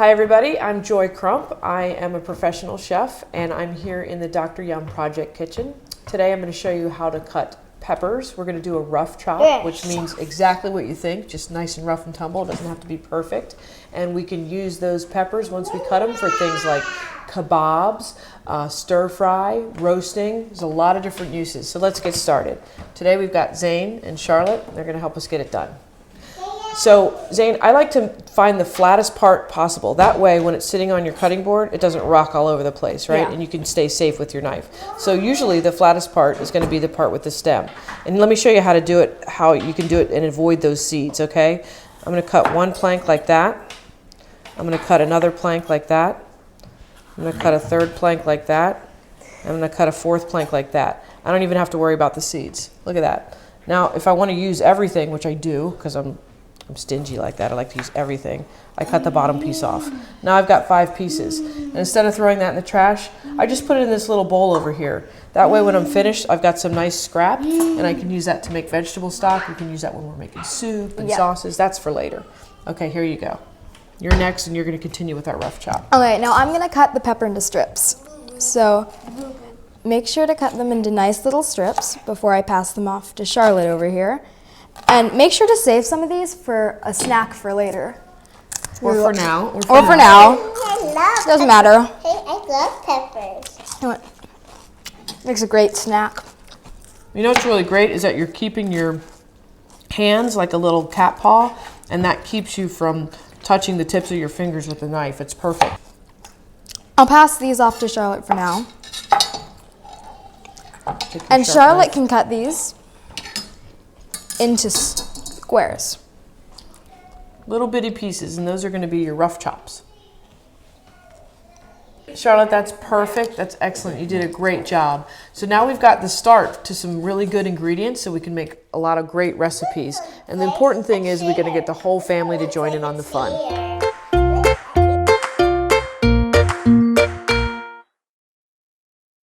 Hi everybody, I'm Joy Crump. I am a professional chef and I'm here in the Dr. Yum Project Kitchen. Today I'm going to show you how to cut peppers. We're going to do a rough chop, which means exactly what you think, just nice and rough and tumble. It doesn't have to be perfect. And we can use those peppers once we cut them for things like kebabs, stir fry, roasting. There's a lot of different uses. So let's get started. Today we've got Zane and Charlotte. They're going to help us get it done. So Zane, I like to find the flattest part possible. That way when it's sitting on your cutting board, it doesn't rock all over the place, right? Yeah. And you can stay safe with your knife. So usually the flattest part is going to be the part with the stem. And let me show you how to do it, how you can do it and avoid those seeds, okay? I'm going to cut one plank like that. I'm going to cut another plank like that. I'm going to cut a third plank like that. I'm going to cut a fourth plank like that. I don't even have to worry about the seeds. Look at that. Now, if I want to use everything, which I do because I'm stingy like that. I like to use everything. I cut the bottom piece off. Now I've got 5 pieces. And instead of throwing that in the trash, I just put it in this little bowl over here. That way when I'm finished, I've got some nice scrap and I can use that to make vegetable stock. We can use that when we're making soup and sauces. That's for later. Okay, here you go. You're next and you're going to continue with our rough chop. Okay, now I'm going to cut the pepper into strips. So make sure to cut them into nice little strips before I pass them off to Charlotte over here. And make sure to save some of these for a snack for later. Or for now. Or for now. Doesn't matter. Hey, I love peppers. You know what? Makes a great snack. You know what's really great is that you're keeping your hands like a little cat paw, and that keeps you from touching the tips of your fingers with the knife. It's perfect. I'll pass these off to Charlotte for now. And Charlotte can cut these into squares. Little bitty pieces, and those are going to be your rough chops. Charlotte, that's perfect. That's excellent. You did a great job. So now we've got the start to some really good ingredients so we can make a lot of great recipes. And the important thing is we're going to get the whole family to join in on the fun.